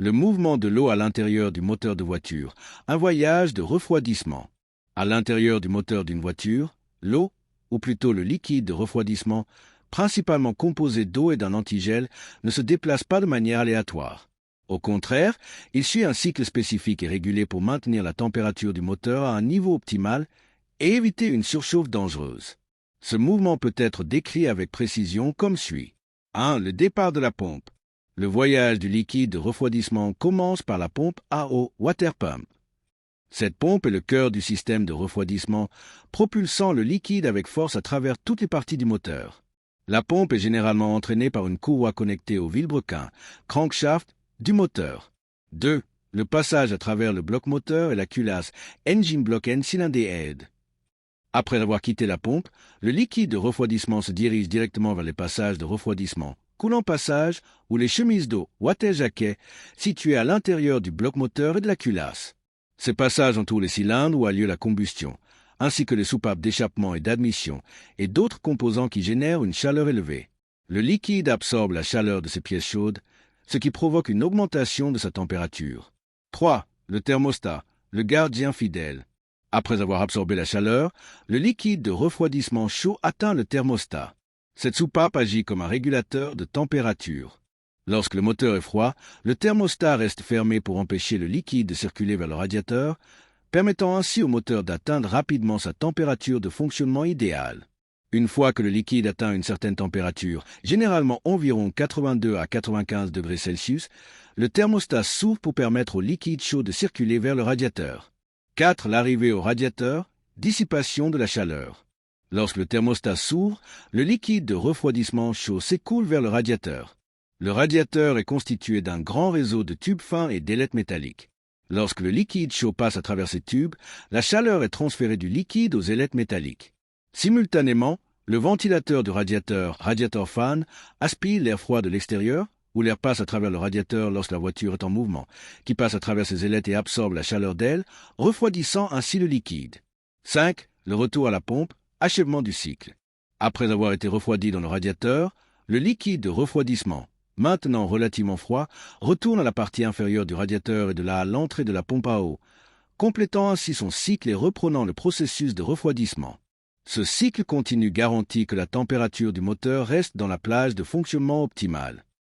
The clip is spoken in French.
Le mouvement de l'eau à l'intérieur du moteur de voiture, un voyage de refroidissement. À l'intérieur du moteur d'une voiture, l'eau, ou plutôt le liquide de refroidissement, principalement composé d'eau et d'un antigel, ne se déplace pas de manière aléatoire. Au contraire, il suit un cycle spécifique et régulé pour maintenir la température du moteur à un niveau optimal et éviter une surchauffe dangereuse. Ce mouvement peut être décrit avec précision comme suit. 1. Le départ de la pompe. Le voyage du liquide de refroidissement commence par la pompe à eau water pump. Cette pompe est le cœur du système de refroidissement, propulsant le liquide avec force à travers toutes les parties du moteur. La pompe est généralement entraînée par une courroie connectée au vilebrequin, crankshaft, du moteur. 2. Le passage à travers le bloc moteur et la culasse Engine Block and Cylinder Head. Après avoir quitté la pompe, le liquide de refroidissement se dirige directement vers les passages de refroidissement, coulant passage ou les chemises d'eau water jacket situées à l'intérieur du bloc moteur et de la culasse. Ces passages entourent les cylindres où a lieu la combustion, ainsi que les soupapes d'échappement et d'admission et d'autres composants qui génèrent une chaleur élevée. Le liquide absorbe la chaleur de ces pièces chaudes, ce qui provoque une augmentation de sa température. 3. Le thermostat, le gardien fidèle. Après avoir absorbé la chaleur, le liquide de refroidissement chaud atteint le thermostat. Cette soupape agit comme un régulateur de température. Lorsque le moteur est froid, le thermostat reste fermé pour empêcher le liquide de circuler vers le radiateur, permettant ainsi au moteur d'atteindre rapidement sa température de fonctionnement idéale. Une fois que le liquide atteint une certaine température, généralement environ 82 à 95 degrés Celsius, le thermostat s'ouvre pour permettre au liquide chaud de circuler vers le radiateur. 4. L'arrivée au radiateur, dissipation de la chaleur. Lorsque le thermostat s'ouvre, le liquide de refroidissement chaud s'écoule vers le radiateur. Le radiateur est constitué d'un grand réseau de tubes fins et d'ailettes métalliques. Lorsque le liquide chaud passe à travers ces tubes, la chaleur est transférée du liquide aux ailettes métalliques. Simultanément, le ventilateur du radiateur fan aspire l'air froid de l'extérieur, ou l'air passe à travers le radiateur lorsque la voiture est en mouvement, qui passe à travers ses ailettes et absorbe la chaleur d'aile, refroidissant ainsi le liquide. 5. Le retour à la pompe, achèvement du cycle. Après avoir été refroidi dans le radiateur, le liquide de refroidissement, maintenant relativement froid, retourne à la partie inférieure du radiateur et de là à l'entrée de la pompe à eau, complétant ainsi son cycle et reprenant le processus de refroidissement. Ce cycle continu garantit que la température du moteur reste dans la plage de fonctionnement optimale.